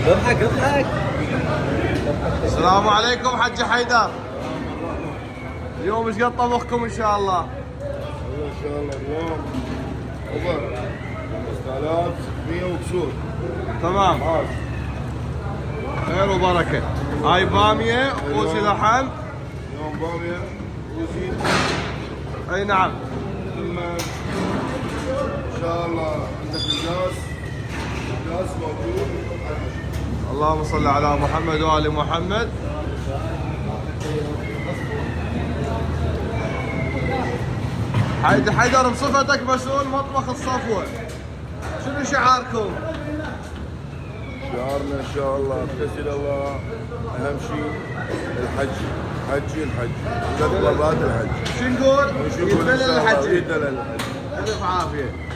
اضحك اضحك. السلام عليكم حج حيدر. اليوم ايش قد طبخكم ان شاء الله؟ ان شاء الله اليوم خبر 5600 وكسور. تمام، خير وبركه. هاي باميه وكوسي لحم. اليوم باميه وزيت. اي نعم. ثم ان شاء الله عندك الجاس موجود. اللهم صل على محمد وآل محمد. حيدر بصفتك مسؤول مطبخ الصفوة، شنو شعاركم؟ شعارنا ان شاء الله ابتسل الله، اهم شيء الحج، الحج قد مرات الحج. شو نقول؟ يدل يدل الحج. يدل الحج. الف عافية.